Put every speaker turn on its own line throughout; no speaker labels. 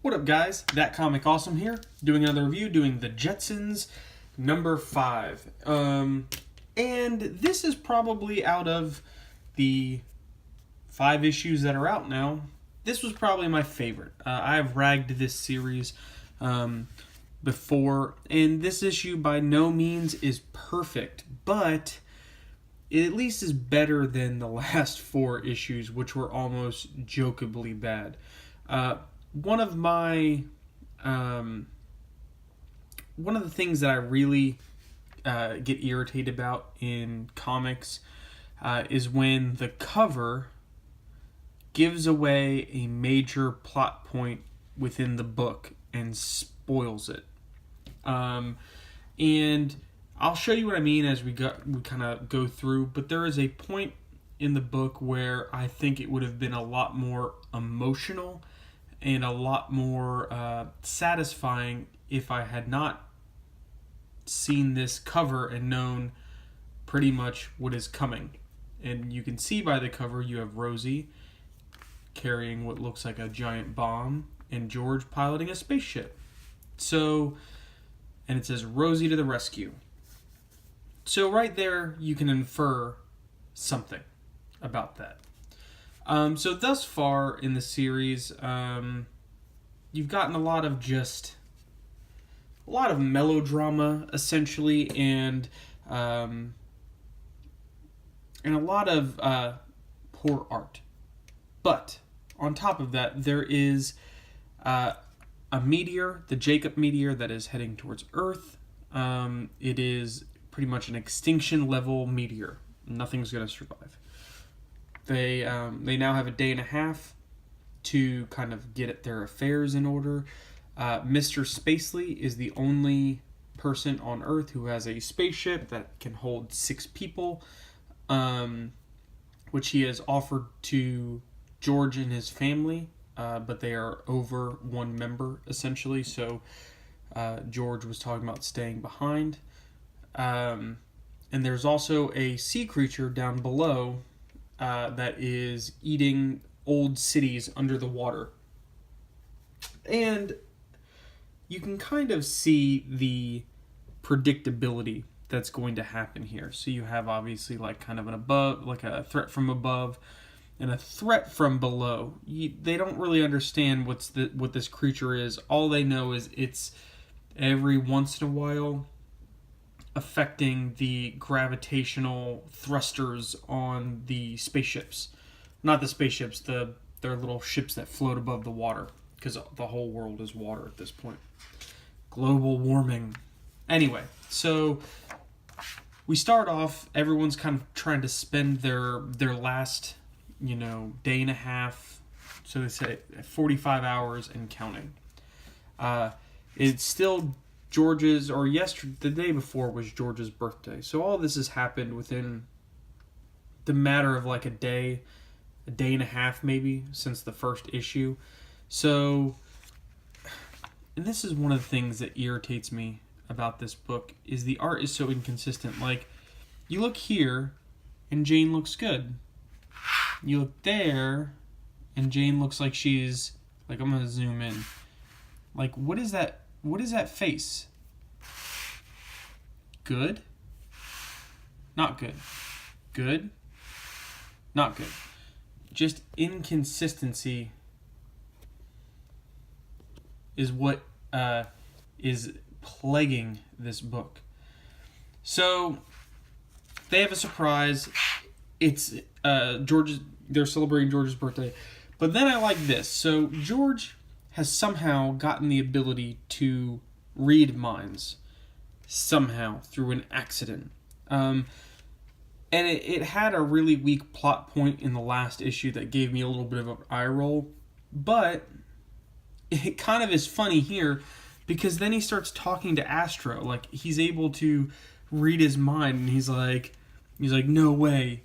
What up, guys? That Comic Awesome here, doing another review, doing the Jetsons number 5. And this is probably out of the 5 issues that are out now, this was probably my favorite. I've ragged this series before, and this issue by no means is perfect, but it at least is better than the last 4 issues, which were almost jokably bad. One of the things that I really get irritated about in comics is when the cover gives away a major plot point within the book and spoils it. And I'll show you what I mean as we kind of go through, but there is a point in the book where I think it would have been a lot more emotional and a lot more satisfying if I had not seen this cover and known pretty much what is coming. And you can see by the cover you have Rosie carrying what looks like a giant bomb and George piloting a spaceship. So, and it says Rosie to the rescue. So right there you can infer something about that. So thus far in the series, you've gotten a lot of melodrama essentially, and a lot of poor art. But on top of that, there is a meteor, the Jacob meteor, that is heading towards Earth. It is pretty much an extinction level meteor. Nothing's going to survive. They now have a day and a half to kind of get their affairs in order. Mr. Spacely is the only person on Earth who has a spaceship that can hold 6 people, which he has offered to George and his family, but they are over 1 member, essentially, so George was talking about staying behind. And there's also a sea creature down below that is eating old cities under the water. And you can kind of see the predictability that's going to happen here. So you have obviously like kind of a threat from above and a threat from below. They don't really understand what this creature is. All they know is it's every once in a while affecting the gravitational thrusters on the spaceships. Not the spaceships, their little ships that float above the water, because the whole world is water at this point. Global warming. Anyway, so we start off, everyone's kind of trying to spend their last, day and a half, so they say 45 hours and counting. It's still George's, or the day before was George's birthday. So all this has happened within the matter of like a day and a half maybe, since the first issue. So, and this is one of the things that irritates me about this book, is the art is so inconsistent. Like, you look here and Jane looks good. You look there and Jane looks like she's, like, I'm going to zoom in. Like, what is that face? Good? Not good. Good? Not good. Just inconsistency is what is plaguing this book. So they have a surprise. It's they're celebrating George's birthday. But then I like this. So George has somehow gotten the ability to read minds, somehow, through an accident. And it had a really weak plot point in the last issue that gave me a little bit of an eye roll. But it kind of is funny here, because then he starts talking to Astro. Like, he's able to read his mind, and he's like, no way.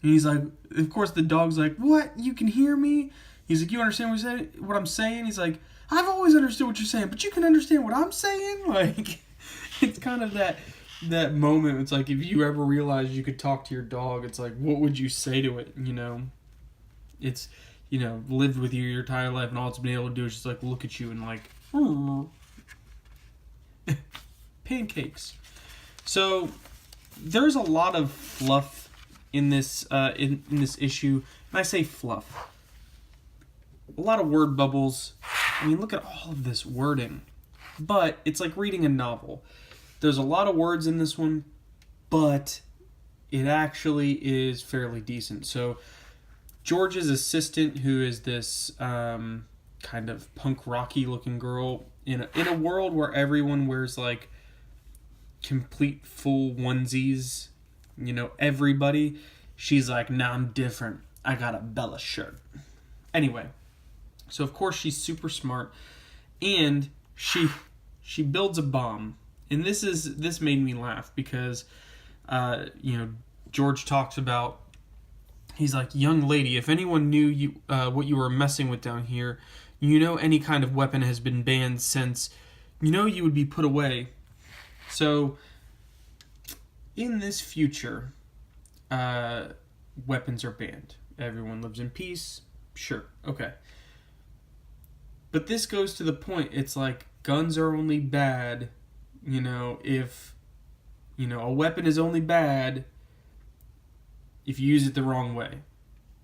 And he's like, of course the dog's like, what? You can hear me? He's like, you understand what I'm saying? He's like, I've always understood what you're saying, but you can understand what I'm saying? Like, it's kind of that moment. It's like, if you ever realized you could talk to your dog, it's like, what would you say to it? It's, lived with you your entire life, and all it's been able to do is just like look at you and like pancakes. So there's a lot of fluff in this in this issue, and I say fluff. A lot of word bubbles. I mean, look at all of this wording. But it's like reading a novel. There's a lot of words in this one, but it actually is fairly decent. So George's assistant, who is this kind of punk rocky looking girl in a world where everyone wears like complete full onesies, everybody, she's like, nah, I'm different. I got a Bella shirt. Anyway, so of course she's super smart, and she builds a bomb. And this made me laugh because George talks about, he's like, young lady, if anyone knew you what you were messing with down here, any kind of weapon has been banned since, you would be put away. So in this future, weapons are banned. Everyone lives in peace. Sure, okay. But this goes to the point, it's like, guns are only bad, if, a weapon is only bad if you use it the wrong way.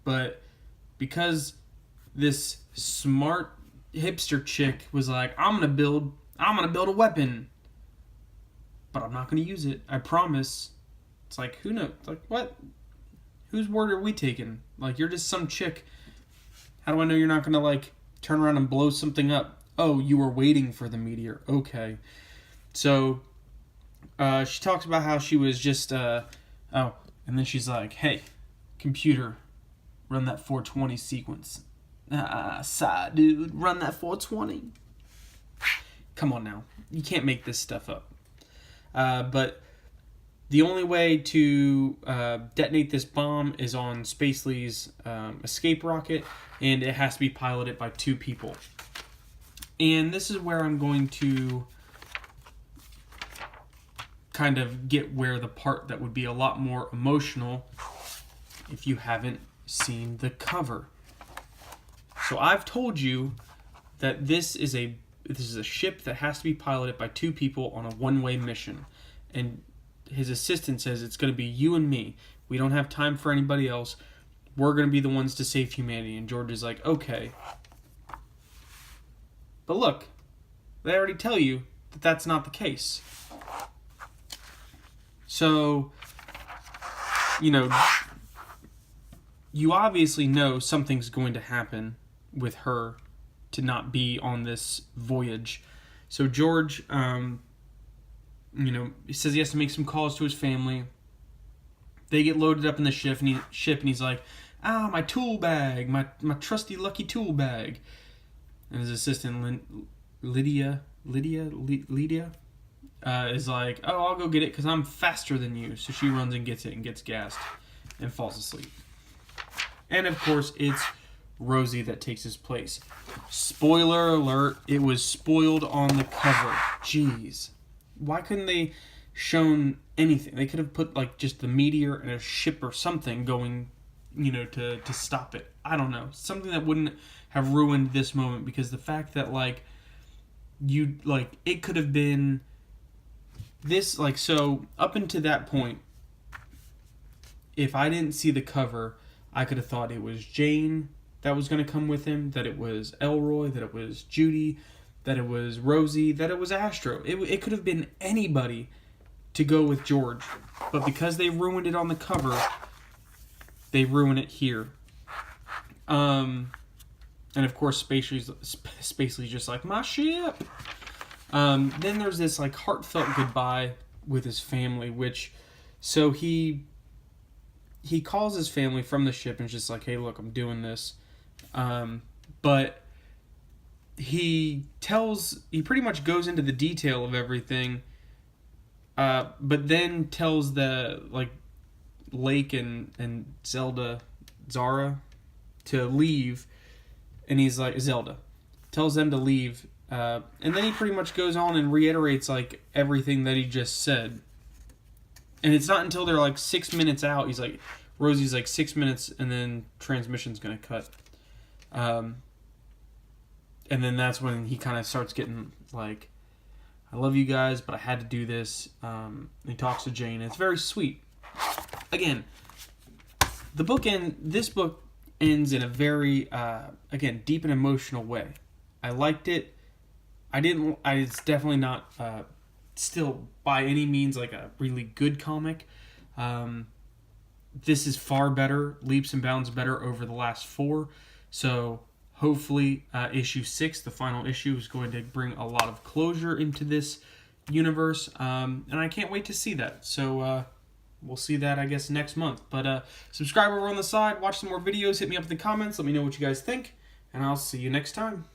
But because this smart hipster chick was like, I'm gonna build a weapon, but I'm not gonna use it, I promise. It's like, who knows? Like, what? Whose word are we taking? Like, you're just some chick. How do I know you're not gonna like turn around and blow something up? Oh, you were waiting for the meteor. Okay. So, she talks about how she was just, and then she's like, hey, computer, run that 420 sequence. Sigh, dude, run that 420. Come on now. You can't make this stuff up. But the only way to detonate this bomb is on Spacely's escape rocket, and it has to be piloted by 2 people. And this is where I'm going to kind of get where the part that would be a lot more emotional if you haven't seen the cover. So I've told you that this is a ship that has to be piloted by 2 people on a one-way mission. And his assistant says it's going to be you and me. We don't have time for anybody else. We're going to be the ones to save humanity. And George is like, okay. But look, they already tell you that that's not the case. So, you obviously know something's going to happen with her to not be on this voyage. So George, he says he has to make some calls to his family. They get loaded up in the ship, and he's like, my tool bag, my trusty lucky tool bag. And his assistant, Lydia, is like, oh, I'll go get it because I'm faster than you. So she runs and gets it and gets gassed and falls asleep. And of course, it's Rosie that takes his place. Spoiler alert, it was spoiled on the cover. Jeez. Why couldn't they shown anything? They could have put like just the meteor and a ship or something going, to stop it. I don't know. Something that wouldn't have ruined this moment, because the fact that it could have been this, so up until that point, if I didn't see the cover, I could have thought it was Jane that was going to come with him, that it was Elroy, that it was Judy, that it was Rosie, that it was Astro. It could have been anybody to go with George. But because they ruined it on the cover, they ruin it here. And of course, Spacely's just like, my ship. Then there's this heartfelt goodbye with his family, so he calls his family from the ship and is just like, hey, look, I'm doing this. But he pretty much goes into the detail of everything, but then tells the Lake and Zara to leave, and he's like, Zelda tells them to leave, and then he pretty much goes on and reiterates everything that he just said. And it's not until they're 6 minutes out, Rosie's 6 minutes, and then transmission's gonna cut. And then that's when he kind of starts getting like, I love you guys, but I had to do this. He talks to Jane. It's very sweet. Again, this book ends in a very, again, deep and emotional way. I liked it. It's definitely not still by any means like a really good comic. This is far better, leaps and bounds better over the last 4. So hopefully issue 6, the final issue, is going to bring a lot of closure into this universe. And I can't wait to see that. So we'll see that, I guess, next month. But subscribe over on the side, watch some more videos, hit me up in the comments, let me know what you guys think, and I'll see you next time.